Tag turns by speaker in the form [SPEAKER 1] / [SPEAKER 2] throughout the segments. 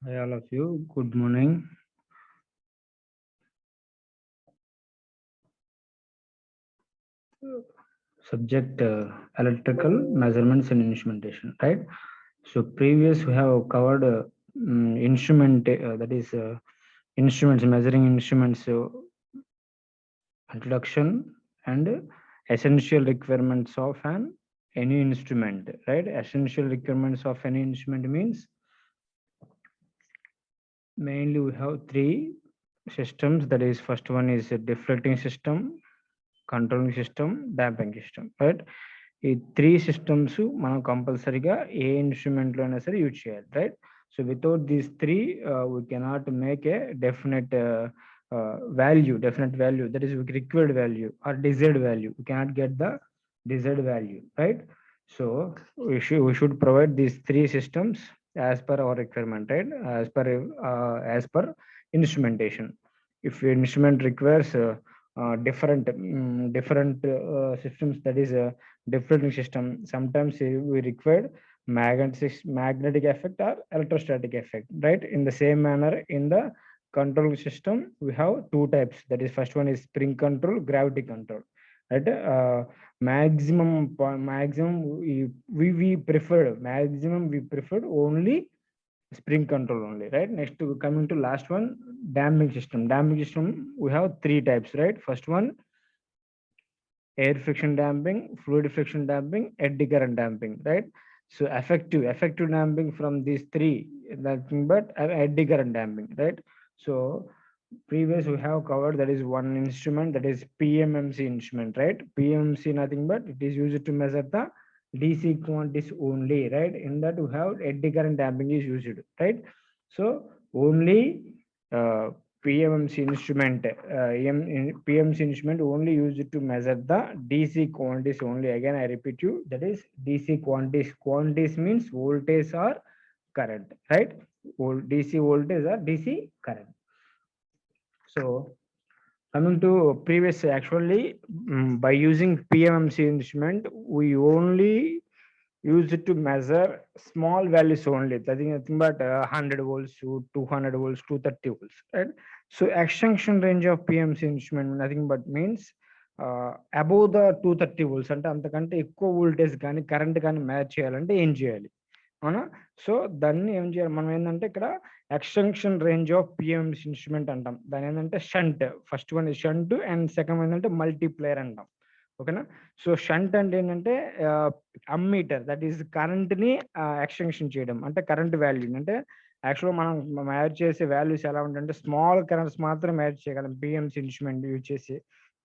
[SPEAKER 1] Hi, all of you. Good morning. Subject electrical measurements and instrumentation. Right. So previous we have covered instrument that is instruments, measuring instruments, introduction and essential requirements of an any instrument. Right. Essential requirements of any instrument means mainly we have three systems. That is first one is a deflecting system, controlling system, damping system. Right, ఈ three systems మనం కంపల్సరీగా ఏ ఇన్స్ట్రుమెంట్లో అయినా సరే use చేయాలి. Right, so without these three we cannot make a definite value that is required value or desired value. We cannot get the desired value. Right, so we should provide these three systems as per our requirement. Right, as per instrumentation. If instrument requires different systems, that is a different system, sometimes we require magnetic effect or electrostatic effect. Right, in the same manner in the control system we have two types. That is first one is spring control, gravity control. Right, maximum we preferred only spring control only. Right, next to coming to last one, damping system we have three types. Right, first one air friction damping, fluid friction damping, eddy current damping. Right, so effective damping from these three, nothing but eddy current damping. Right, so previous we have covered that is one instrument, that is PMMC instrument. Right, PMMC nothing but it is used to measure the DC quantities only. Right, in that we have eddy current damping is used. Right, so only uh, PMMC instrument, PMC instrument only used to measure the DC quantities only. Again, I repeat you, that is DC quantities. Quantities means voltage or current. Right, DC voltage or DC current. So coming to previous, actually, by using PMMC instrument, we only use it to measure small values only. Nothing but 100 volts to 200 volts, 230 volts. Right. So extension range of PMC instrument nothing but means above the 230 volts. అంటే అంతకంటే ఎక్కువ voltage కానీ current కానీ match చేయాలంటే ఏం చేయాలి? అవునా? So దాన్ని ఏం చేయాలి మనం ఏంటంటే ఇక్కడ extension range of PMC instrument అంటాం. దాని ఏంటంటే shunt, first one shunt and second ఏంటంటే మల్టీప్లేయర్ అంటాం. ఓకేనా? సో షంట్ అంటే ఏంటంటే అమ్మీటర్, దట్ ఈస్ కరెంట్ ని ఎక్స్టెన్షన్ చేయడం, అంటే కరెంట్ వాల్యూ. అంటే యాక్చువల్గా మనం మ్యాచ్ చేసే వాల్యూస్ ఎలా ఉంటాయంటే స్మాల్ కరెంట్స్ మాత్రం మ్యాచ్ చేయగలం పిఎంసి ఇన్స్ట్రుమెంట్ యూజ్ చేసి.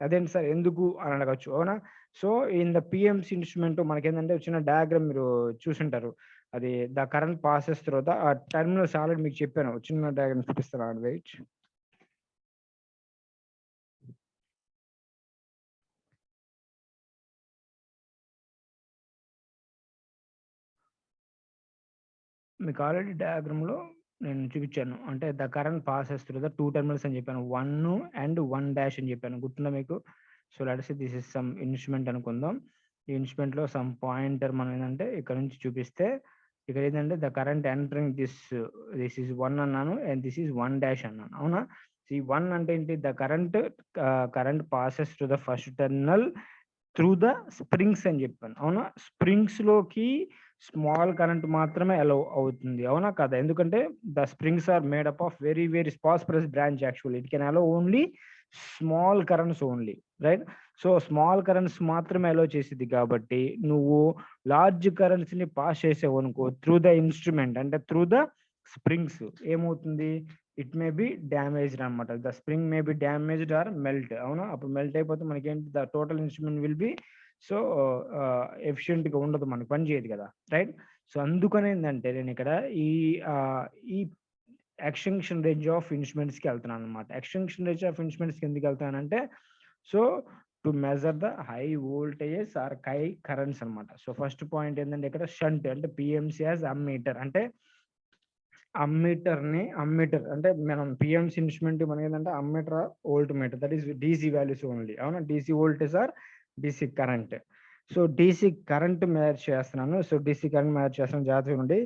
[SPEAKER 1] అదేంటి సార్ ఎందుకు అని అడగచ్చు. అవునా? So in the PMC instrument మనకి ఏంటంటే చిన్న డయాగ్రామ్ మీరు చూసుంటారు. అది ద కరెంట్ పాసెస్ తర్వాత ఆ టర్మినల్స్ ఆల్రెడీ మీకు చెప్పాను. చిన్న డయాగ్రామ్ చూపిస్తాను, వెయిట్. మీకు ఆల్రెడీ డయాగ్రామ్ లో నేను చూపించాను. అంటే the current passes through the two terminals అని చెప్పాను, 1 అండ్ 1' అని చెప్పాను. గుర్తుందా మీకు? So let's say this is some instrument అనుకుందాం. ఈ ఇన్స్ట్రుమెంట్ లో సమ్ పాయింటర్ మనం ఏంటంటే ఇక్కడ నుంచి చూపిస్తే ఇక్కడ ఏంటంటే the current entering this is 1 అన్నాను అండ్ దిస్ ఈస్ 1' అన్నాను. అవునా? ఈ 1 అంటే ఏంటి? The current passes to the first terminal through the springs అని చెప్పాను. అవునా? స్ప్రింగ్స్ లోకి స్మాల్ కరెంట్ మాత్రమే అలౌ అవుతుంది. అవునా కదా? ఎందుకంటే the springs are made up of very very phosphorus bronze. Actually it can allow only small currents only. Right, so small currents మాత్రమే అలౌ చేసింది కాబట్టి నువ్వు లార్జ్ కరెంట్స్ ని పాస్ చేసావు అనుకో త్రూ ద ఇన్స్ట్రుమెంట్, అంటే త్రూ ద స్ప్రింగ్స్, ఏమవుతుంది? It may be damaged అనమాట. The spring may be damaged or melt. అవునా? అప్పుడు మెల్ట్ అయిపోతే మనకేంటి? The total instrument will be so efficient గా ఉండదు, మనకి పని చేయదు కదా. రైట్, సో అందుకని ఏంటంటే నేను ఇక్కడ ఈ ఎక్స్టెన్షన్ రేంజ్ ఆఫ్ ఇన్స్ట్రుమెంట్స్ కి వెళ్తున్నాను అనమాట. ఎక్స్టెన్షన్ రేంజ్ ఆఫ్ ఇన్స్ట్రుమెంట్స్ కి ఎందుకు వెళ్తానంటే so to measure the high voltages or high currents అనమాట. సో ఫస్ట్ పాయింట్ ఏంటంటే ఇక్కడ షంట్ అంటే పిఎంసి యాజ్ అమ్మీటర్. అంటే అమ్మీటర్ అంటే మనం పిఎంసి ఇన్స్ట్రుమెంట్ మనకి ఏంటంటే ammeter voltmeter, that is DC values only. అవునా? DC voltage or DC current. So DC current measure చేస్తున్నాను. సో డిసి కరెంట్ మెజర్ చేస్తున్నాను, జాగ్రత్తగా ఉండి.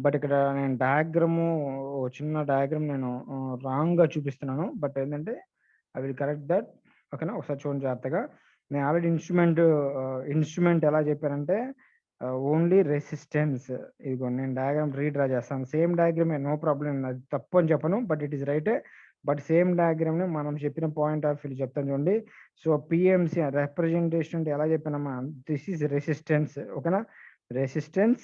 [SPEAKER 1] బట్ ఇక్కడ నేను డయాగ్రాము చిన్న డయాగ్రామ్ నేను రాంగ్గా చూపిస్తున్నాను. బట్ ఏంటంటే ఐ విల్ కరెక్ట్ దట్. ఓకేనా, ఒకసారి చూడండి జాగ్రత్తగా. నేను ఆల్రెడీ ఇన్స్ట్రుమెంట్ ఎలా చెప్పానంటే ఓన్లీ రెసిస్టెన్స్. ఇదిగో నేను డయాగ్రామ్ రీడ్రా చేస్తాను. సేమ్ డయాగ్రామే, నో ప్రాబ్లం. అది తప్పు అని చెప్పను, బట్ ఇట్ ఈస్ రైటే. బట్ సేమ్ డయాగ్రామ్ని మనం చెప్పిన పాయింట్ ఆఫ్ వ్యూ చెప్తాను చూడండి. సో పిఎంసి రిప్రజెంటేషన్ అంటే ఎలా చెప్పానమ్మా, దిస్ ఈజ్ రెసిస్టెన్స్. ఓకేనా, resistance.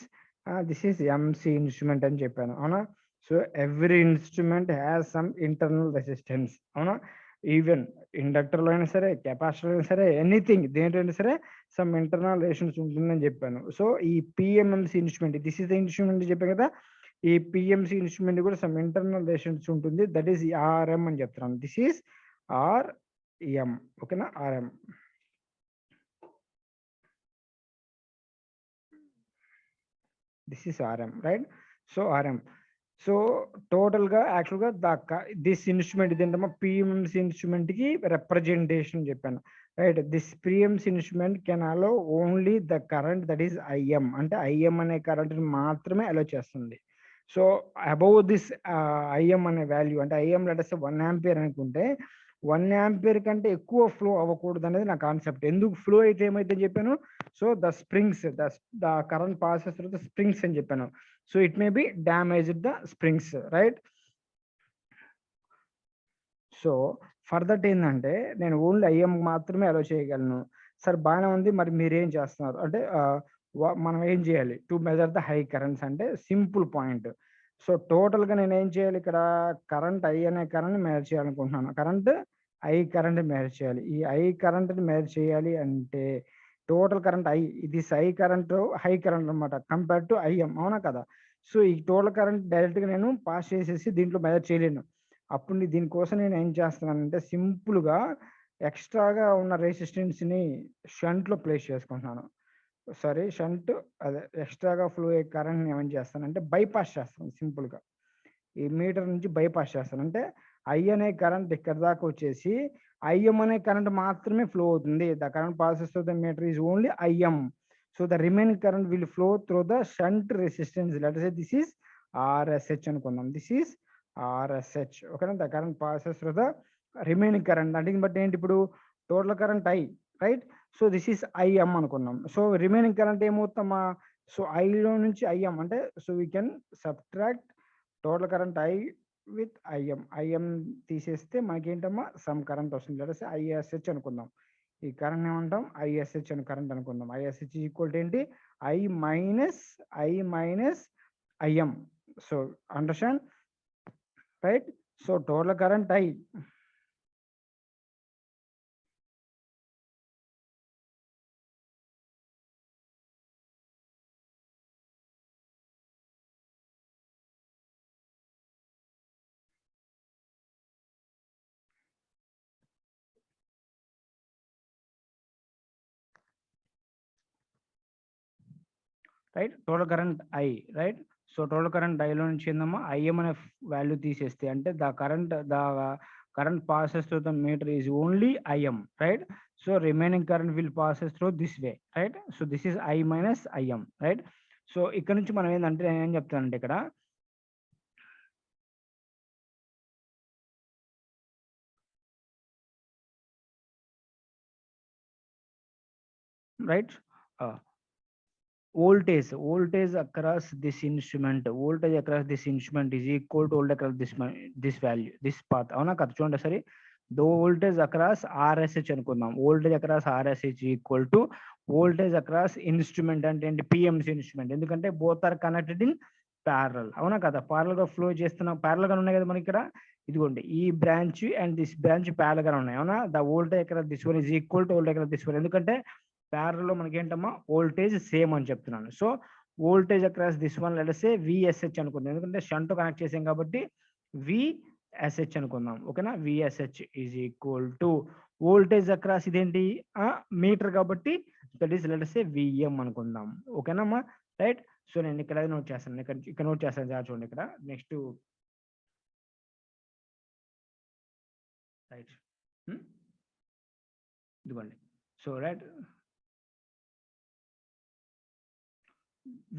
[SPEAKER 1] This is MC instrument అని చెప్పాను, అవునా. So every instrument has some internal resistance, అవునా. ఈవెన్ ఇండక్టర్లో అయినా సరే, కెపాసిటర్ అయినా సరే, ఎనీథింగ్ దేంటైనా సరే సమ్ ఇంటర్నల్ రెసిస్టెన్స్ ఉంటుందని చెప్పాను. సో ఈ PMMC instrument, this is the instrument చెప్పాను కదా, ఈ పిఎంసి ఇన్స్ట్రుమెంట్ కూడా సమ్ ఇంటర్నల్ రెసిస్టెన్స్ ఉంటుంది. దట్ ఈస్ ఆర్ఎం అని చెప్తున్నాను. This is RM. ఓకేనా, RM. This is RM, right. So RM. So టోటల్గా యాక్చువల్గా దిస్ ఇన్స్ట్రుమెంట్ ఇదేంటమ్మా, పిఎంసి ఇన్స్ట్రుమెంట్కి రిప్రజెంటేషన్ చెప్పాను, right. This PMC instrument can allow only the current that is IM. అంటే ఐఎం అనే కరెంట్ని మాత్రమే అలో చేస్తుంది. సో అబౌవ్ దిస్ ఐఎం అనే వాల్యూ, అంటే ఐఎం లెటర్స్ 1 ఆంపియర్ అనుకుంటే 1 ఆంపియర్ కంటే ఎక్కువ ఫ్లో అవ్వకూడదు అనేది నా కాన్సెప్ట్. ఎందుకు ఫ్లో అయితే ఏమైతే చెప్పాను, so the springs, the current passes through the springs అని చెప్పాను. So it may be damaged the springs, right. So for that ఏంటంటే నేను ఓన్లీ ఐఎం మాత్రమే అలో చేయగలను. సార్ బాగానే ఉంది, మరి మీరేం చేస్తున్నారు అంటే మనం ఏం చేయాలి to measure the high currents అంటే సింపుల్ పాయింట్. సో టోటల్గా నేను ఏం చేయాలి ఇక్కడ, కరెంట్ ఐ అనే కరెంట్ మెజర్ చేయాలనుకుంటున్నాను. ఐ కరెంట్ మెజర్ చేయాలి. ఈ ఐ కరెంట్ని మెజర్ చేయాలి అంటే total current I, this I current high current అనమాట కంపేర్ టు ఐఎం, అవునా కదా. సో ఈ టోటల్ కరెంట్ డైరెక్ట్గా నేను పాస్ చేసేసి దీంట్లో మెజర్ చేయలేను. అప్పుడు దీనికోసం నేను ఏం చేస్తున్నానంటే సింపుల్గా ఎక్స్ట్రాగా ఉన్న రెసిస్టెన్స్ని షంట్లో ప్లేస్ చేసుకుంటున్నాను. సారీ, షంట్ అదే ఎక్స్ట్రాగా ఫ్లో అయ్యే కరెంట్ని ఏమని చేస్తానంటే బైపాస్ చేస్తాను. సింపుల్గా ఈ మీటర్ నుంచి బైపాస్ చేస్తాను. అంటే ఐ అనే కరెంట్ ఇక్కడ దాకా వచ్చేసి ఐఎం అనే కరెంట్ మాత్రమే ఫ్లో అవుతుంది. The current passes through the meter is only IM. So the remaining current will flow through the shunt resistance. Let us say this is RSH అనుకుందాం. This is RSH. ఓకేనా, the current passes through the remaining current అంటే బట్టి ఏంటి ఇప్పుడు total current I, right. So this is IM అనుకున్నాం. So remaining current ఏమవుతామా, so ఐలో నుంచి ఐఎం అంటే so we can subtract total current I with IIM తీసేస్తే మనకేంటమ్మా సమ్ కరెంట్ వస్తుంది. లేదా ఐఎస్హెచ్ అనుకుందాం. ఈ కరెంట్ ఏమంటాం, ఐఎస్హెచ్ అని కరెంట్ అనుకుందాం. ఐఎస్హెచ్ ఈక్వల్ టు ఏంటి, I minus IM. So understand, right. So total current I, right. Total current I, right. So total current ఐలో నుంచి ఏందమ్మా ఐఎం అనే వాల్యూ తీసేస్తే అంటే the current passes through the meter is only IM, right? So remaining current will passes through this way, right? So this is I minus IM, right? So ఇక్కడ నుంచి మనం ఏంటంటే నేను ఏం చెప్తానంటే ఇక్కడ right voltage across this instrument is equal to voltage across this value, this path, అవునా కదా. చూడండి సరే, దో వోల్టేజ్ అక్రాస్ ఆర్ఎస్హెచ్ అనుకుందాం. Voltage across RSH equal to voltage across instrument అంటే ఏంటి, పిఎంసి ఇన్స్ట్రుమెంట్. ఎందుకంటే both are connected in parallel, అవునా కదా. ప్యారల్ గా ఫ్లో చేస్తున్నాం, ప్యారల్ గా ఉన్నాయి కదా మనకి ఇక్కడ. ఇదిగోండి ఈ branch and this branch parallel గా ఉన్నాయి, అవునా. The voltage across this one is equal to voltage across this one. ఎందుకంటే ప్యారల్ లో మనకి ఏంటమ్మా వోల్టేజ్ సేమ్ అని చెప్తున్నాను. So voltage across this one let us say VSH అనుకుందాం. ఎందుకంటే షంట్ కనెక్ట్ చేసాం కాబట్టి విఎస్హెచ్ అనుకుందాం. ఓకేనా, VSH is equal to voltage across ఇదేంటి మీటర్ కాబట్టి that is let us say VM అనుకుందాం. ఓకేనమ్మా, రైట్. సో నేను ఇక్కడ నోట్ చేస్తాను, ఇక్కడ నోట్ చేస్తాను చూడండి ఇక్కడ నెక్స్ట్, రైట్. ఇదిగోండి. So right,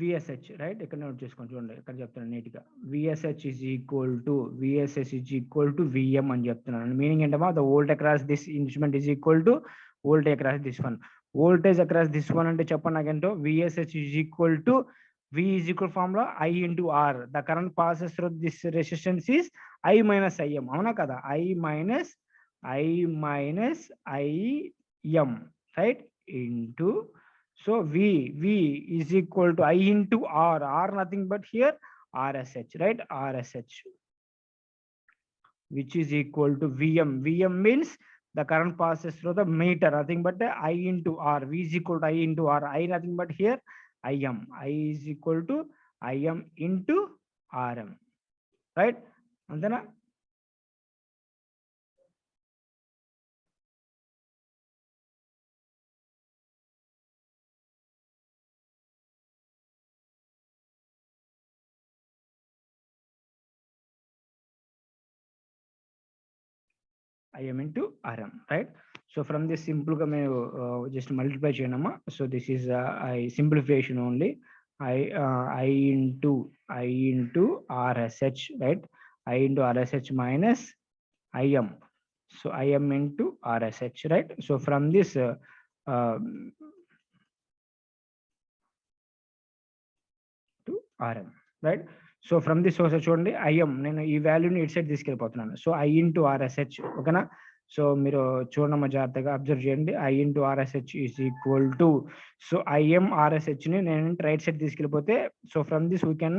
[SPEAKER 1] VSH, right? ఇక్కడ నోట్ చేసుకోండి, చూడండి ఇక్కడ చెప్తున్నాను నీట్గా. VSH is equal to VM అని చెప్తున్నాను. మీనింగ్ ఏంటమ్మా, the volt across this instrument is equal to voltage across this one. Voltage across this one అంటే చెప్పండి నాకేంటో. VSH is equal to V is equal formula I into R. The current passes through this resistance is I minus IM. అవునా కదా? I minus IM, right? Into, so V is equal to I into R. R nothing but here RSH, right? RSH, which is equal to VM. VM means the current passes through the meter, nothing but I into R. V is equal to I into R. I nothing but here IM. I is equal to IM into RM, right? Antena? IM into RM, right? So from this simple just multiply cheyanamma. So this is a simplification only. I into RSH, right? I into RSH minus IM. So IM into RSH, right? So from this to RM, right? So from this source చూడండి, IM నేను ఈ వాల్యూని ఇటు side తీసుకెళ్ళిపోతున్నాను. So I into RSH, ఓకేనా? సో మీరు చూడమ్మా, జాగ్రత్తగా అబ్జర్వ్ చేయండి. I into RSH is equal to, so IM RSHని నేను రైట్ సైడ్ తీసుకెళ్ళిపోతే, so from this we can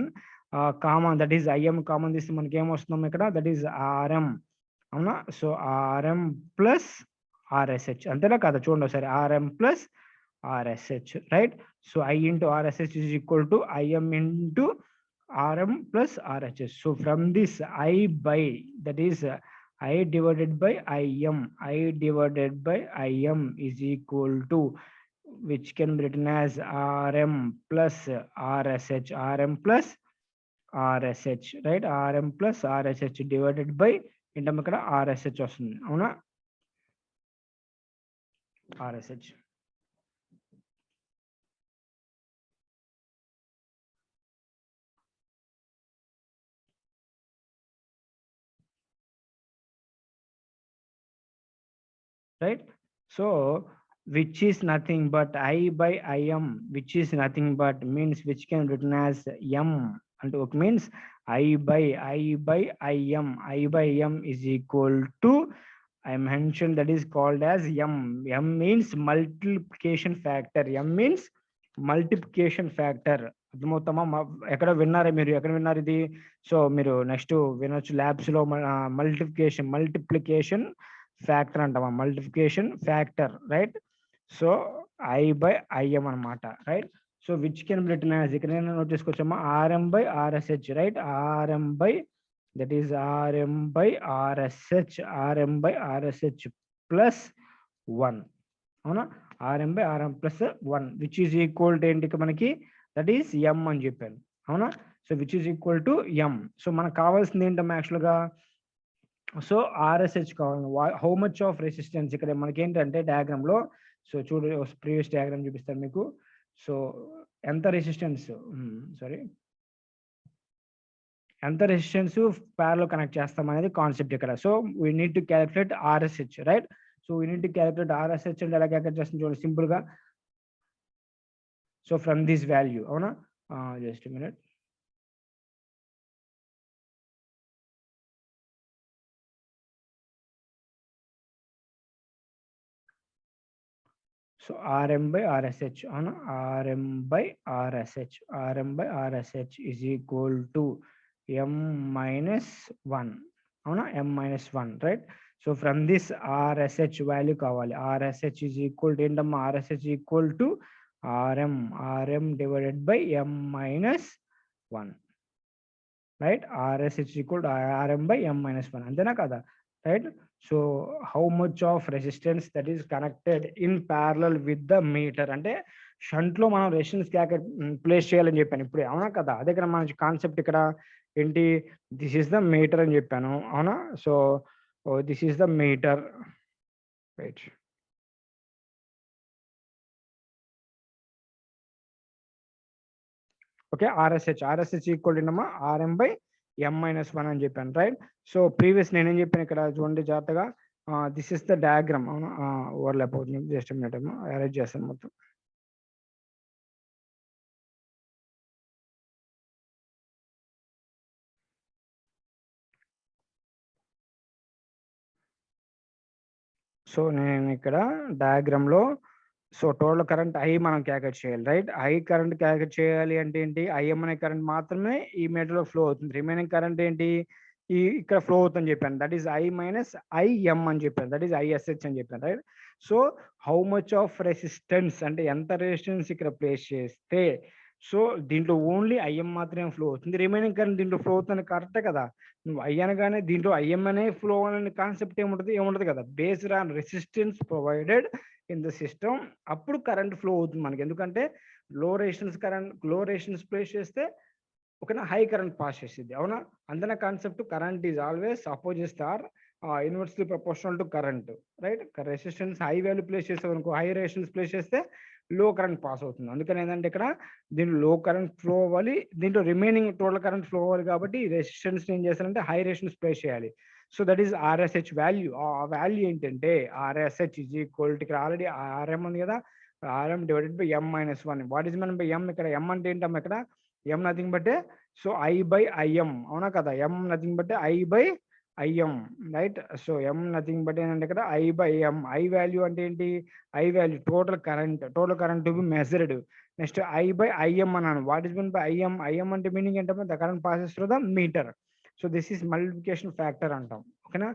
[SPEAKER 1] common, that is IM common తీస్తే మనకి ఏమొస్తున్నాం ఇక్కడ, దట్ ఈస్ RM, అవునా? సో RM ప్లస్ RSH, అంతేనా కదా? చూడండి ఒకసారి, RM plus RSH, right? So I into RSH is equal to IM into RM plus RHS. So from this I by, that is I divided by IM, I divided by IM is equal to, which can be written as RM plus RSH, RM plus RSH, right? RM plus RSH divided by ఏంటమ్మా ఇక్కడ RSH వస్తుంది, అవునా? RSH. Right? So which is nothing but I by IM, which is nothing but means which can be written as M, and it means I by IM, I by M is equal to, I mentioned that is called as M. M means multiplication factor. M means multiplication factor. అర్థమవుతామా? ఎక్కడ విన్నారా మీరు? ఎక్కడ విన్నారు ఇది? So మీరు next వినొచ్చు labs లో. Multiplication factor అంటామా, multiplication factor, right? So I by IM అనమాట, right? So which can be written as, ఇక్కడ నేను నోట్ చేసుకోవచ్చమ్మా, RM by RSH, right? RM by, that is RM by RSH plus 1, అవునా? RM by RM plus 1, which is equal to ఏంటి మనకి, that is M అని చెప్పాను, అవునా? So which is equal to M. So మనకు కావాల్సింది ఏంటమ్మా యాక్చువల్గా, సో RSH కావాలి. హౌ మచ్ ఆఫ్ రెసిస్టెన్స్, ఇక్కడ మనకి ఏంటంటే డయాగ్రామ్ లో, సో చూడు ప్రీవియస్ డయాగ్రామ్ చూపిస్తాను మీకు. సో ఎంత రెసిస్టెన్స్, సారీ, ఎంత రెసిస్టెన్స్ ప్యారల్ కనెక్ట్ చేస్తాం అనేది కాన్సెప్ట్ ఇక్కడ. So we need to calculate RSH, right? So we need to calculate RSH అంటే ఎలా క్యాలిక్యులేట్ చేస్తాం చూడండి సింపుల్ గా. సో ఫ్రమ్ దిస్ వాల్యూ, అవునా? Just minute. So RM by RSH, అవునా? RM by RSH is equal to M minus 1, అవునా? M minus 1, right? So from this RSH value కావాలి. RSH is equal to ఏంటమ్మా, RSH equal to RM divided by M minus 1, right? RSH equal to RM by M minus 1, అంతేనా కదా? Right? So how much of resistance that is connected in parallel with the meter, అంటే shunt లో మనం resistance place చేయాలని చెప్పాను ఇప్పుడే, అవునా కదా? అదే కదా మన కాన్సెప్ట్ ఇక్కడ ఏంటి, దిస్ ఈస్ ద మీటర్ అని చెప్పాను, అవునా? So this is the meter, right? Okay, RSH equal to RM/M-1 అని చెప్పాను, రైట్. సో ప్రీవియస్ నేనేం చెప్పాను ఇక్కడ చూడండి జాగ్రత్తగా, దిస్ ఇస్ ద డయాగ్రామ్. అవునా, ఓవర్లాప్ అవుతుంది, జస్ట్ మినిట్ అరేంజ్ చేస్తాను మొత్తం. సో నేను ఇక్కడ డయాగ్రామ్ లో, సో టోటల్ కరెంట్ ఐ మనం క్యాల్కులేట్ చేయాలి, రైట్. ఐ కరెంట్ క్యాల్కులేట్ చేయాలి అంటే ఏంటి, ఐఎం అనే కరెంట్ మాత్రమే ఈ మీటర్ లో ఫ్లో అవుతుంది. రిమైనింగ్ కరెంట్ ఏంటి, ఇక్కడ ఫ్లో అవుతుందని చెప్పాను, దట్ ఈస్ I-IM అని చెప్పాను, దట్ ఈస్ ISH అని చెప్పాను, right. So how much of resistance అంటే ఎంత రెసిస్టెన్స్ ఇక్కడ ప్లేస్ చేస్తే, సో దీంట్లో ఓన్లీ ఐఎం మాత్రమే ఫ్లో అవుతుంది, రిమైనింగ్ కరెంట్ దీంట్లో ఫ్లో అవుతుంది, కరెక్టే కదా. నువ్వు ఐ అనగానే దీంట్లో ఐఎం అనే ఫ్లో అనే కాన్సెప్ట్ ఏముంటది కదా, based on resistance provided in the system, అప్పుడు కరెంట్ ఫ్లో అవుతుంది మనకి. ఎందుకంటే లో రెసిస్టెన్స్ ప్లేస్ చేస్తే ఓకేనా, హై కరెంట్ పాస్ చేసేది, అవునా. అందున concept current is always opposite or inversely proportional to current, right. Resistance high value place చేస్తే అనుకో, హై రెసిస్టెన్స్ ప్లేస్ చేస్తే లో కరెంట్ పాస్ అవుతుంది. అందుకని ఏంటంటే ఇక్కడ దీంట్లో లో కరెంట్ ఫ్లో అవ్వాలి, దీంట్లో రిమైనింగ్ టోటల్ కరెంట్ ఫ్లో అవ్వాలి, కాబట్టి రెసిస్టెన్స్ ఏం చేస్తారంటే హై రెసిస్టెన్స్ ప్లేస్ చేయాలి. So that is RSH value. ఆ వాల్యూ ఏంటంటే ఆర్ఎస్హెచ్ ఈజ్ ఈక్వల్ టు, ఇక్కడ ఆల్రెడీ ఆర్ఎం ఉంది కదా, RM/M-1. వాట్ ఈస్ మన ఎం, ఇక్కడ ఎం అంటే ఏంటమ్మా, ఇక్కడ ఎం నథింగ్ బట్ సో I/IM, అవునా కదా, M nothing but I/IM, right. So M nothing but ఏంటంటే ఇక్కడ I/M. ఐ వాల్యూ అంటే ఏంటి, I value total current to be measured. Next I/IM అన్నాను, what is mean by IM అంటే మీనింగ్ ఏంటంటే the current passes through the meter. So this is multiplication factor అంటాం, ఓకేనా.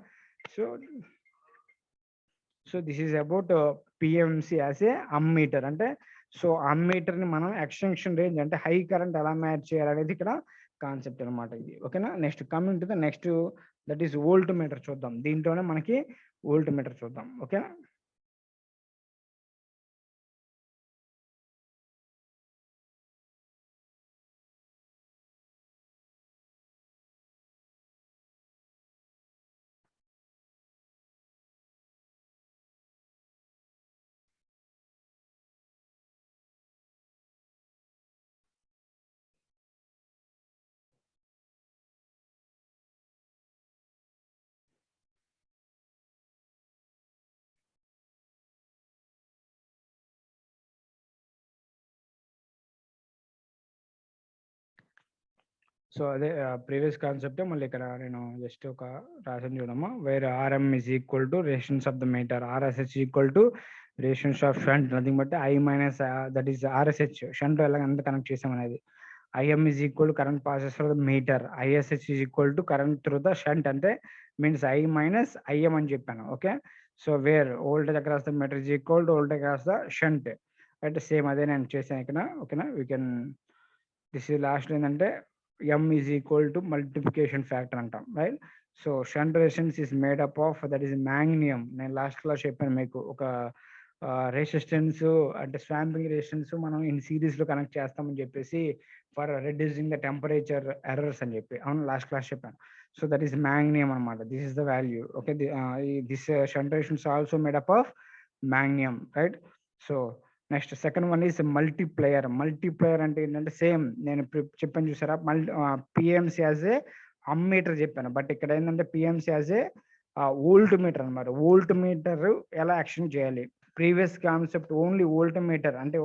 [SPEAKER 1] So this is about PMC as a ammeter అంటే, so ammeter ని మనం extension range అంటే high current ఎలా match చేయాలనేది ఇక్కడ కాన్సెప్ట్ అనమాట ఇది, ఓకేనా. Next coming to the next, that is volt meter చూద్దాం. దీంట్లోనే మనకి వోల్ట్ మీటర్ చూద్దాం, ఓకేనా. సో అదే ప్రీవియస్ కాన్సెప్ట్ మళ్ళీ ఇక్కడ నేను జస్ట్ ఒక రాసాను చూడమ్మా, where RM is equal to resistance of the meter, RSH equal to resistance of shunt, nothing but I minus that is RSH, shunt ఎలా ఎంత కనెక్ట్ చేసాం అనేది. IM is equal to current passes through the meter, ISH is equal to current through the shunt, అంటే means I minus IM అని చెప్పాను, okay. So where voltage across the meter is equal to voltage across the shunt, అంటే same అదే నేను చేశాను ఇక్కడ, ఓకేనా. We can this is last ఏంటంటే M is equal to multiplication factor అంటాం, right. So shunt resistance is made up of, that is manganin. నేను last class చెప్పాను మీకు, ఒక రెసిస్టెన్స్ అంటే స్వాంపింగ్ రెసిస్టెన్స్ మనం ఇన్ సిరీస్ లో కనెక్ట్ చేస్తామని చెప్పేసి, for reducing the temperature errors అని చెప్పి, అవును లాస్ట్ క్లాస్ చెప్పాను. సో దట్ ఈస్ మ్యాగ్నియం అనమాట, this is the value, okay. This shunt resistance also made up of manganin, right. So next second one is multiplier. అంటే ఏంటంటే same నేను చెప్పాను చూసారా, PMC యాజ్ ఏ అమ్మీటర్ చెప్పాను, but ఇక్కడ ఏంటంటే PMC as a voltmeter అనమాట. Voltmeter ఎలా యాక్షన్ చేయాలి, previous concept only voltmeter అంటే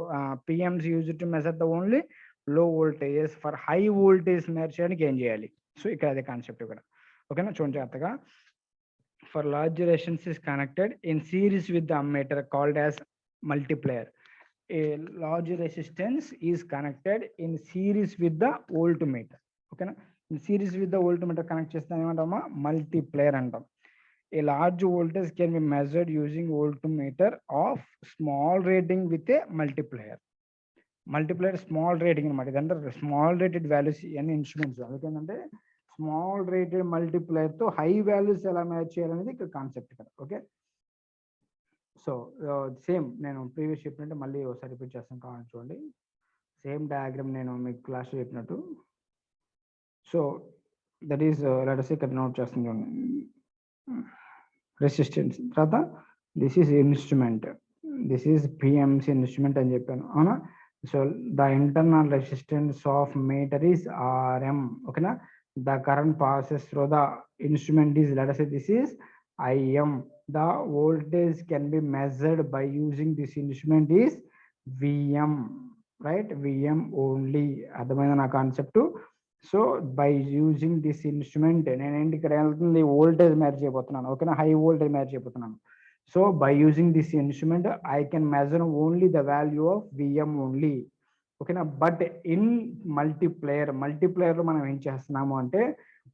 [SPEAKER 1] PMC use to measure the only low voltages, for high voltage measure చేయడానికి ఏం చేయాలి. సో ఇక్కడ అదే కాన్సెప్ట్ ఇక్కడ, ఓకేనా. చూడండి జాగ్రత్తగా, for large resistance is connected in series with the ammeter called as multiplier. A large resistance is connected in series with the voltmeter, okay na. In series with the voltmeter connect chestam emantama multiplier antam. A large voltage can be measured using voltmeter of small rating with a multiplier small rating anamata, idante small rated values any instruments adukante small rated multiplier to high values ela match cheyalanedi ikkada concept ikkada, okay. So same నేను previous చెప్పినట్టు మళ్ళీ ఒకసారి repeat చేస్తాను, కావాలని చూడండి. Same diagram నేను మీకు క్లాస్లో చెప్పినట్టు. సో దట్ ఈస్ లెట్స్ ఇక్కడ నోట్ చేస్తుంది చూడండి, రెసిస్టెన్స్. తర్వాత this is instrument, this is PMC instrument అని చెప్పాను, అవునా.
[SPEAKER 2] So the internal resistance of meter is Rm. Okay na? The current passes through the instrument is, let us say this is Im. The voltage can be measured by using this instrument is Vm, right? Vm only. అర్థమైందా నా concept? So by using this instrument నేను ఏంటి ఇక్కడ వెళ్తుంది voltage match చేయబోతున్నాను. ఓకేనా? High voltage match చేయబోతున్నాను. So by using this instrument, I can measure only the value of Vm only. Okay na? But in multiplier లో మనం ఏం చేస్తున్నాము అంటే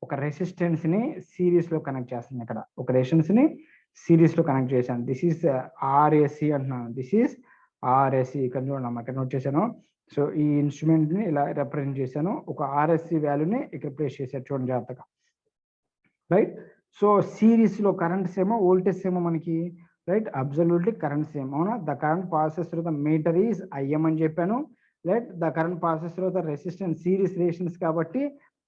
[SPEAKER 2] ఒక రెసిస్టెన్స్ ని సిరీస్ లో కనెక్ట్ చేస్తున్నాం. ఇక్కడ ఒక రెసిస్టెన్స్ ని సిరీస్ లో కనెక్ట్ చేశాను. దిస్ ఈస్ ఆర్ఎస్సి అంటున్నాను. This is RSC. ఇక్కడ చూడండి ఇక్కడ నోట్ చేశాను. సో ఈ ఇన్స్ట్రుమెంట్ ని ఇలా రిప్రజెంట్ చేశాను. ఒక ఆర్ఎస్సి వాల్యూని ఇక్కడ ప్లేస్ చేశారు. చూడండి జాగ్రత్తగా, రైట్? సో సిరీస్ లో కరెంట్ సేమ్, వోల్టేజ్ సేమ్ మనకి, రైట్? Absolutely current same. అవునా? The current passes through the meter is IM అని చెప్పాను. Right? The current passes through the resistance series resistance కాబట్టి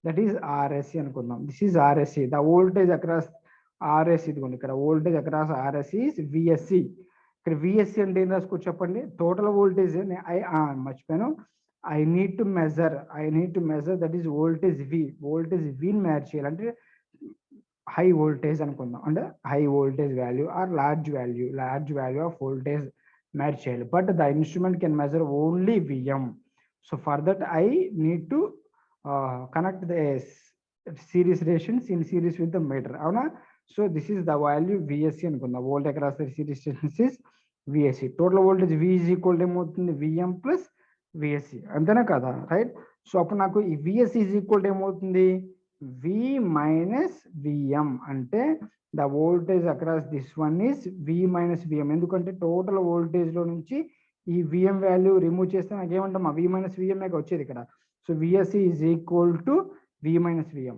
[SPEAKER 2] దట్ ఈస్ ఆర్ఎస్సి అనుకుందాం. This is RSC. The voltage across RSC, ఇదిగోండి ఇక్కడ voltage across RSC is VSC. ఇక్కడ VSC అంటే ఏం రాసుకో చెప్పండి? Total voltage. మర్చిపోయాను. I need to measure that is voltage V. Voltage విని మ్యాచ్ చేయాలంటే హై వోల్టేజ్ అనుకుందాం. అంటే high voltage value are large value of voltage match చేయాలి. But the instrument can measure only VM. So for that I need to connect the series resistance in series with the meter. అవునా? So this is the value VSC అనుకుందాం. Volt across the series resistance is VSC. Total voltage V is equal to ఏమవుతుంది? VM plus VSC. అంతేనా కదా? Right? So అప్పుడు నాకు ఈ VSC is equal to ఏమవుతుంది? V minus Vm. అంటే the voltage across this one is V minus Vm. ఎందుకంటే total voltage లో నుంచి ఈ Vm వాల్యూ రిమూవ్ చేస్తే నాకు ఏమంటాం? V minus Vm వచ్చేది ఇక్కడ. So VSC is equal to V minus Vm.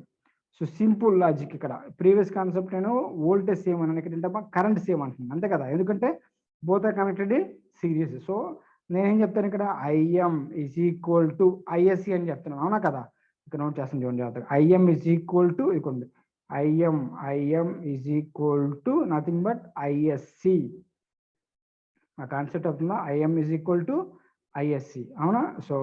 [SPEAKER 2] So simple logic. ఇక్కడ ప్రీవియస్ కాన్సెప్ట్ నేను వోల్టేజ్ సేమ్ అన్నాను, ఇక్కడ ఏంటమ్మా కరెంట్ సేమ్ అంటున్నాను. అంతే కదా? ఎందుకంటే both are connected in series. So నేనేం చెప్తాను ఇక్కడ? IM is equal to ISC అని చెప్తున్నాను. అవునా కదా? ఇక్కడ నోట్ చేస్తాను చూడండి జాగ్రత్తగా. ఐఎం ఈజ్ ఈక్వల్ టు ఇదిగోండి IM is equal to nothing but ISC. ఆ కాన్సెప్ట్ అవుతుందా? IM is equal to ISC. అవునా? So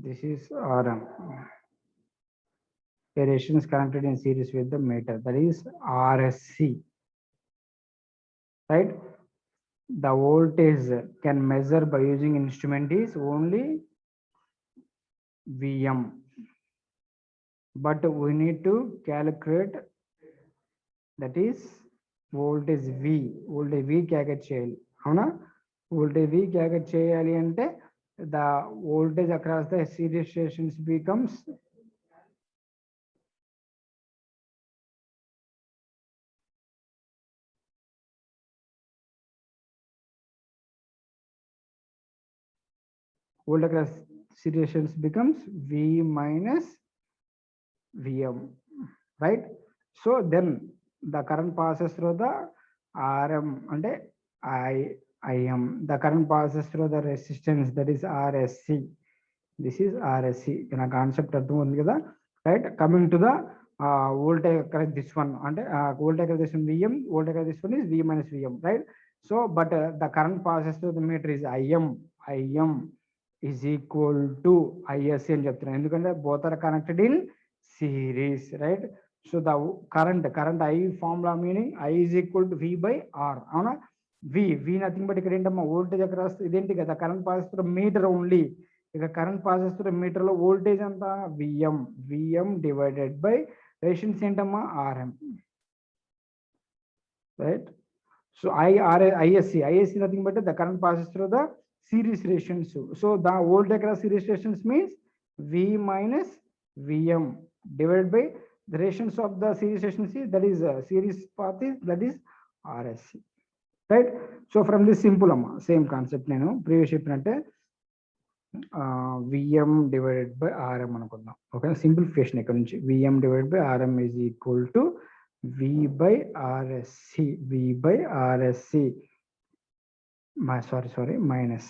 [SPEAKER 2] this is Rm. A resistance connected in series with the meter, that is RSC, right? The voltage can measure by using instrument is only Vm, but we need to calculate that is voltage V. Voltage V calculate cheyali. Avuna? Voltage V calculate cheyali ante the voltage across the series stations becomes voltage across series stations becomes V minus Vm, right? So then the current passes through the Rm and Im. The current passes through the resistance, that is RSC. This is RSC. In a concept అర్థమవుతుంది కదా? Right? Coming to the voltage across this one, and voltage across this one Vm, voltage across this one is V minus Vm, right? So but the current passes through the meter is Im is equal to ISC అని చెప్తున్నాను. ఎందుకంటే both are connected in series, right? So the current I formula meaning I is equal to V by R. అవునా? V nothing but ఇక్కడ ఏంటమ్మా voltage across ఇదేంటి కదా? Current passes through meter only. ఇక current passes through meter లో voltage అంతా Vm divided by resistance ఏంటమ్మా? Rm, right? So ISC nothing but the current passes through the series resistance. So the voltage across series resistance means V minus Vm divided by the resistance of the series resistance, that is series path is, that is RSC, right? So from this simple same concept nenu previous cheppinante Vm divided by Rm అనుకుందాం. ఓకేనా, simplification ఇక్కడ నుంచి Vm divided by Rm is equal to V by RSC. V by RSC. Sorry, minus.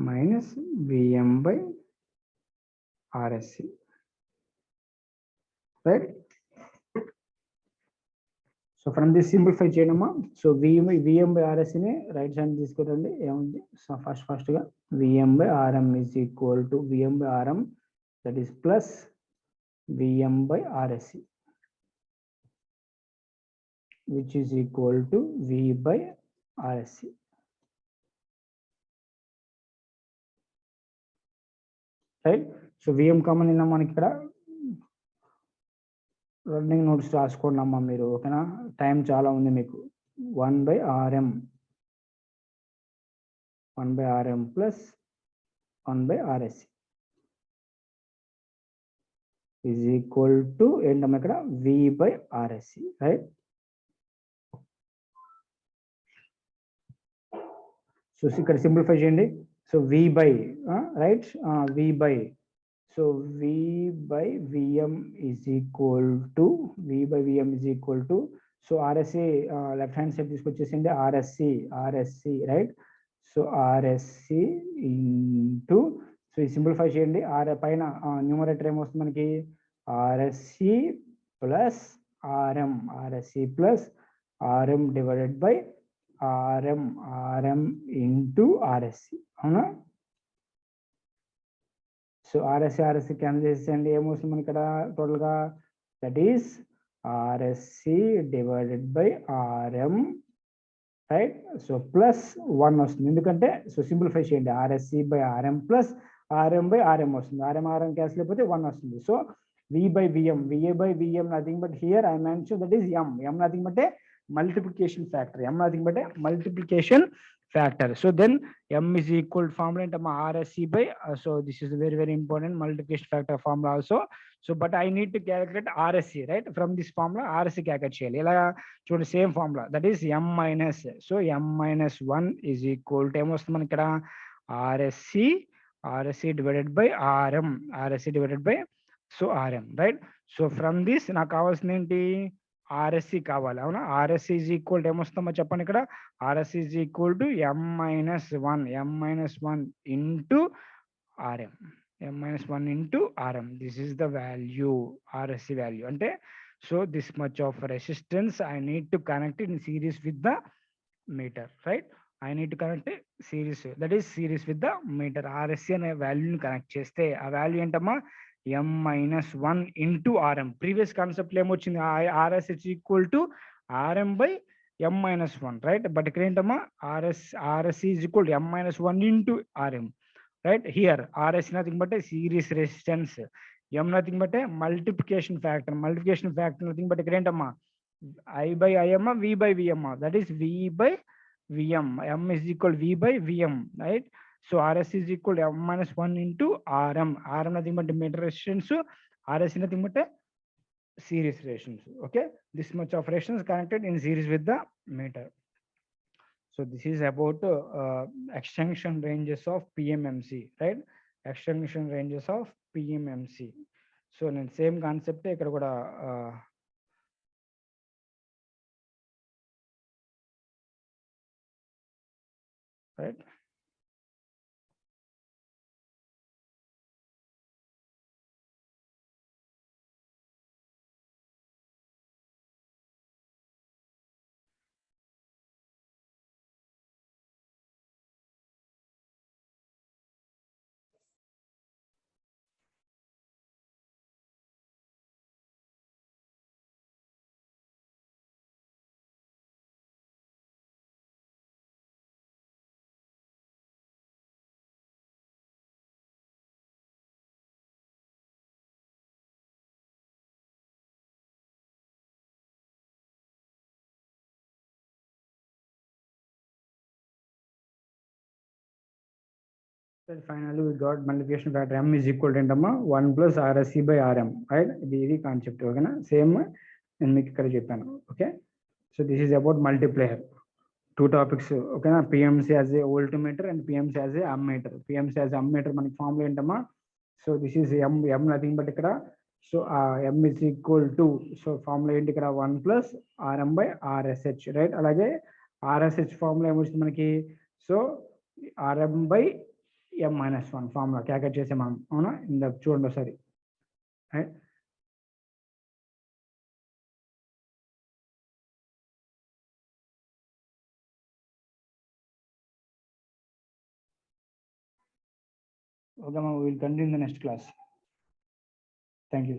[SPEAKER 2] Minus Vm by RSC. Right? So from this simplify చేయడమా, so Vm by RSC ని right side తీసుకురండి. ఏముంది, so first గా Vm by Rm is equal to Vm by Rm, that is plus Vm by RSC, which is equal to V by RSC. Right? So Vm common అయినా మనకి ఇక్కడ running notes రాసుకోండి అమ్మా మీరు. ఓకేనా, టైం చాలా ఉంది మీకు. 1 by Rm plus 1 by RSC is equal to ఏంటమ్మా ఇక్కడ V by RSC. Right? So ఇక్కడ సింప్లిఫై చేయండి. So V by right, V by, so V by Vm is equal to so RSC left hand side తీసుకొచ్చేసింది RSC right. So RSC into, so ఈ simplify చేయండి. పైన numerator ఏమొస్తుంది మనకి, RSC plus RM divided by RM into RSC. అవునా? So RSC cancel చేసేయండి. ఏమొస్తుంది మనకి ఇక్కడ టోటల్ గా, that is RSC divided by RM, right. So plus 1 వస్తుంది, ఎందుకంటే సో సింప్లిఫై చేయండి. RSC by RM plus RM by RM వస్తుంది. RM క్యాన్సిల్ అయిపోతే 1 వస్తుంది. So V by Vm nothing but here I mention that is M nothing but multiplication factor. So then M is equal to formula into RSC by, so this is very very important multiplication factor formula also. So but I need to calculate RSC, right? From this formula RSC calculate cheyali. Ela chudandi same formula, that is M minus, so M minus 1 is equal to em vastundi maniki ikkada RSC divided by RM, so RM, right? So from this నాకు కావాల్సింది ఏంటి, RSC కావాలి. అవునా? RSC is equal to ఏమొస్తుందో చెప్పండి ఇక్కడ. RSC is equal to M minus 1 into RM. This is the value, RSC value. అంటే so this much of resistance I need to connect it in series with the meter, right? I need to connect it series, that is series with the meter. RSC అనే వాల్యూని connect చేస్తే ఆ value ఏంటమ్మా, M minus 1 into RM. Previous concept లో ఏమొచ్చింది, RS is equal to RM by M minus 1, right? But ఇక్కడ ఏంటమ్మా, RSC is equal to M minus 1 into RM, right? Here RSC nothing but a series resistance, M nothing but a multiplication factor nothing but ఇక్కడ ఏంటమ్మా, I by Im, V by Vm, that is V by Vm. M is equal to V by Vm, right? So RS is equal to M minus 1 into RM nothing but meter resistance, RS nothing but a series resistance. Okay, this much of resistance connected in series with the meter. So this is about extension ranges of PMMC, right? Extension ranges of PMMC. So నేను same concept ఇక్కడ కూడా right. Then finally we got multiplication factor M is equal to 1 plus RSC by RM, right? This concept, okay na? Same నేను మీకు ఇక్కడ చెప్పాను. Okay, so this is about multiplier. 2 topics ఓకేనా. PMC as a voltmeter and PMC as a ammeter. PMC as ammeter మనకి formula ఏంటమ్మా, so this is M nothing but ఇక్కడ, so M is equal to, so formula ఏంటి ఇక్కడ 1 plus RM by RSH, right. అలాగే RSH formula ఏమొస్తుంది మనకి, so RM by M minus 1 formula calculate చేసే మనం, అవునా. ఇందాక చూడండి ఒకసారి, right. Okay, ma'am, we will continue in the next class. Thank you.